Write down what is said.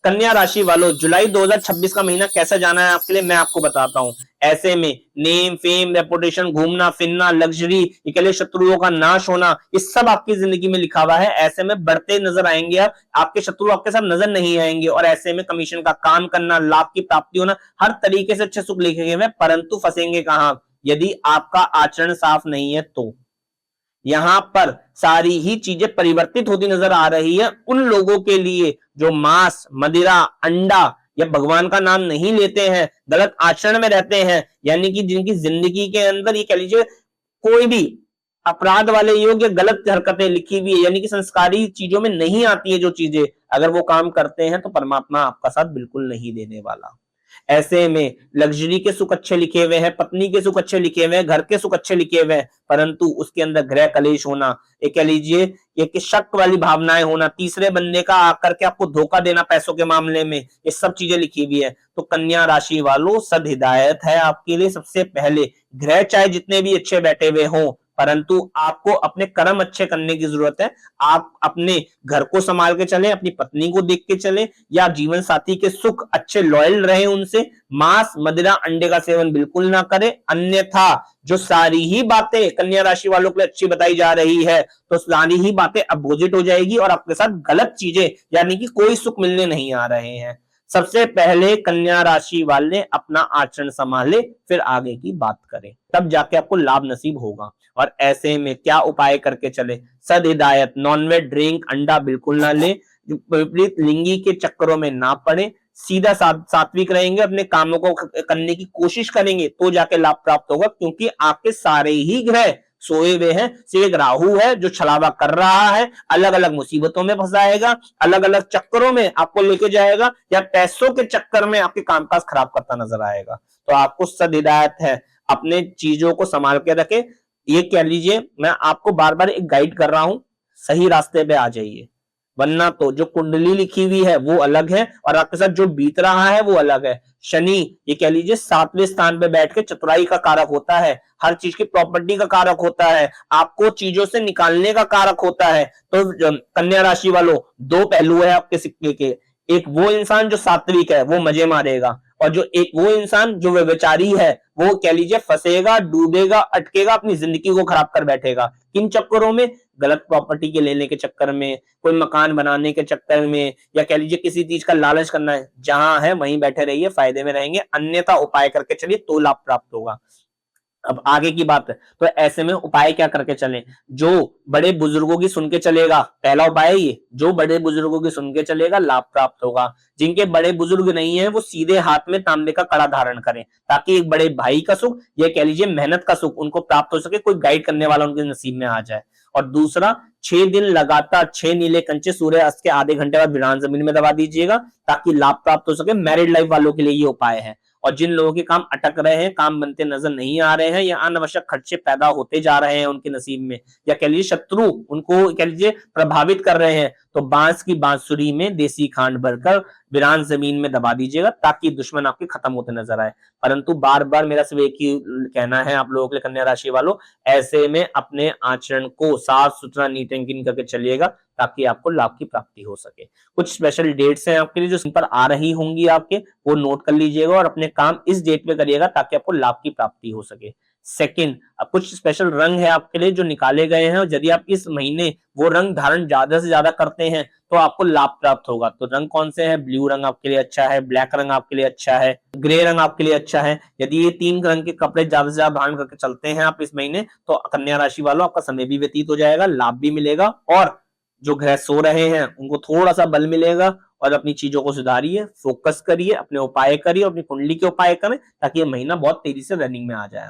कन्या राशि वालों, जुलाई 2026 का महीना कैसा जाना है आपके लिए, मैं आपको बताता हूं। ऐसे में नेम, फेम, रेपुटेशन, घूमना फिरना, लग्जरी, ये कह लीजिए शत्रुओं का नाश होना, ये सब आपकी जिंदगी में लिखा हुआ है। ऐसे में बढ़ते नजर आएंगे आप, आपके शत्रु आपके साथ नजर नहीं आएंगे। और ऐसे में कमीशन का काम करना, लाभ की प्राप्ति होना, हर तरीके से अच्छे सुख लिखे हुए, परंतु फंसेंगे कहां, यदि आपका आचरण साफ नहीं है तो। यहां पर सारी ही चीजें परिवर्तित होती नजर आ रही है उन लोगों के लिए जो मांस, मदिरा, अंडा या भगवान का नाम नहीं लेते हैं, गलत आचरण में रहते हैं, यानी कि जिनकी जिंदगी के अंदर ये कह लीजिए कोई भी अपराध वाले योग या गलत हरकतें लिखी हुई है, यानी कि संस्कारी चीजों में नहीं आती है जो चीजें, अगर वो काम करते हैं तो परमात्मा आपका साथ बिल्कुल नहीं देने वाला। ऐसे में लग्जरी के सुख अच्छे लिखे हुए हैं, पत्नी के सुख अच्छे लिखे हुए हैं, घर के सुख अच्छे लिखे हुए हैं, परंतु उसके अंदर ग्रह कलेश होना, ये कह लीजिए ये शक वाली भावनाएं होना, तीसरे बंदे का आकर के आपको धोखा देना पैसों के मामले में, ये सब चीजें लिखी हुई है। तो कन्या राशि वालों, सद हिदायत है आपके लिए। सबसे पहले ग्रह चाहे जितने भी अच्छे बैठे हुए हों, परंतु आपको अपने कर्म अच्छे करने की जरूरत है। आप अपने घर को संभाल के चलें, अपनी पत्नी को देख के चलें, या जीवन साथी के सुख अच्छे लॉयल रहे उनसे। मांस, मदिरा, अंडे का सेवन बिल्कुल ना करें, अन्यथा जो सारी ही बातें कन्या राशि वालों के लिए अच्छी बताई जा रही है, तो सारी ही बातें अपोजिट हो जाएगी और आपके साथ गलत चीजें, यानी कि कोई सुख मिलने नहीं आ रहे हैं। सबसे पहले कन्या राशि वाले अपना आचरण संभाले, फिर आगे की बात करें, तब जाके आपको लाभ नसीब होगा। और ऐसे में क्या उपाय करके चले, सद हिदायत, नॉनवेज, ड्रिंक, अंडा बिल्कुल ना ले, विपरीत लिंगी के चक्करों में ना पड़े, सीधा सात्विक रहेंगे, अपने कामों को करने की कोशिश करेंगे तो जाके लाभ प्राप्त होगा। क्योंकि आपके सारे ही ग्रह सोए हुए हैं, सिर्फ एक राहु है जो छलावा कर रहा है, अलग अलग मुसीबतों में फंसाएगा, अलग अलग चक्करों में आपको लेके जाएगा, या पैसों के चक्कर में आपके कामकाज खराब करता नजर आएगा। तो आपको सद हिदायत है, अपने चीजों को संभाल के रखे। ये कह लीजिए मैं आपको बार बार एक गाइड कर रहा हूं, सही रास्ते पे आ जाइए, वरना तो जो कुंडली लिखी हुई है वो अलग है और आपके साथ जो बीत रहा है वो अलग है। शनि ये कह लीजिए 7वें स्थान पे बैठ के चतुराई का कारक होता है, हर चीज की प्रॉपर्टी का कारक होता है, आपको चीजों से निकालने का कारक होता है। तो कन्या राशि वालों, दो पहलू है आपके सिक्के के। एक वो इंसान जो सात्विक है वो मजे मारेगा, और जो एक वो इंसान जो व्यभिचारी है वो कह लीजिए फंसेगा, डूबेगा, अटकेगा, अपनी जिंदगी को खराब कर बैठेगा। किन चक्करों में, गलत प्रॉपर्टी के लेने के चक्कर में, कोई मकान बनाने के चक्कर में, या कह लीजिए किसी चीज का लालच करना है, जहां है वहीं बैठे रहिए, फायदे में रहेंगे, अन्यथा उपाय करके चलिए तो लाभ प्राप्त होगा। अब आगे की बात है, तो ऐसे में उपाय क्या करके चलें, जो बड़े बुजुर्गों की सुन के चलेगा, पहला उपाय है ये, जो बड़े बुजुर्गों की सुन के चलेगा लाभ प्राप्त होगा। जिनके बड़े बुजुर्ग नहीं है वो सीधे हाथ में तांबे का कड़ा धारण करें, ताकि एक बड़े भाई का सुख, ये कह लीजिए मेहनत का सुख उनको प्राप्त हो सके, कोई गाइड करने वाला उनके नसीब में आ जाए। और दूसरा, 6 दिन लगातार 6 नीले कंचे सूर्य अस्त के आधे घंटे बाद वीरान जमीन में दबा दीजिएगा, ताकि लाभ प्राप्त हो सके। मैरिड लाइफ वालों के लिए ये उपाय है। और जिन लोगों के काम अटक रहे हैं, काम बनते नजर नहीं आ रहे हैं, या अनावश्यक खर्चे पैदा होते जा रहे हैं उनके नसीब में, या कह लीजिए शत्रु उनको कह लीजिए प्रभावित कर रहे हैं, तो बांस की बांसुरी में देसी खांड भरकर वीरान जमीन में दबा दीजिएगा, ताकि दुश्मन आपके खत्म होते नजर आए। परंतु बार बार मेरा सिर्फ एक ही कहना है आप लोगों के लिए कन्या राशि वालों, ऐसे में अपने आचरण को साफ सुथरा, नीट एंड क्लीन करके चलिएगा, ताकि आपको लाभ की प्राप्ति हो सके। कुछ स्पेशल डेट्स हैं आपके लिए जो पर आ रही होंगी आपके, वो नोट कर लीजिएगा और अपने काम इस डेट पे करिएगा, ताकि आपको लाभ की प्राप्ति हो सके। सेकंड, अब कुछ स्पेशल रंग है आपके लिए जो निकाले गए हैं, और यदि आप इस महीने वो रंग धारण ज्यादा से ज्यादा करते हैं तो आपको लाभ प्राप्त होगा। तो रंग कौन से हैं, ब्लू रंग आपके लिए अच्छा है, ब्लैक रंग आपके लिए अच्छा है, ग्रे रंग आपके लिए अच्छा है। यदि ये 3 रंग के कपड़े ज्यादा से ज्यादा धारण करके चलते हैं आप इस महीने, तो कन्या राशि वालों आपका समय भी व्यतीत हो जाएगा, लाभ भी मिलेगा, और जो ग्रह सो रहे हैं उनको थोड़ा सा बल मिलेगा। और अपनी चीजों को सुधारिए, फोकस करिए, अपने उपाय करिए, अपनी कुंडली के उपाय करें, ताकि ये महीना बहुत तेजी से रनिंग में आ जाए।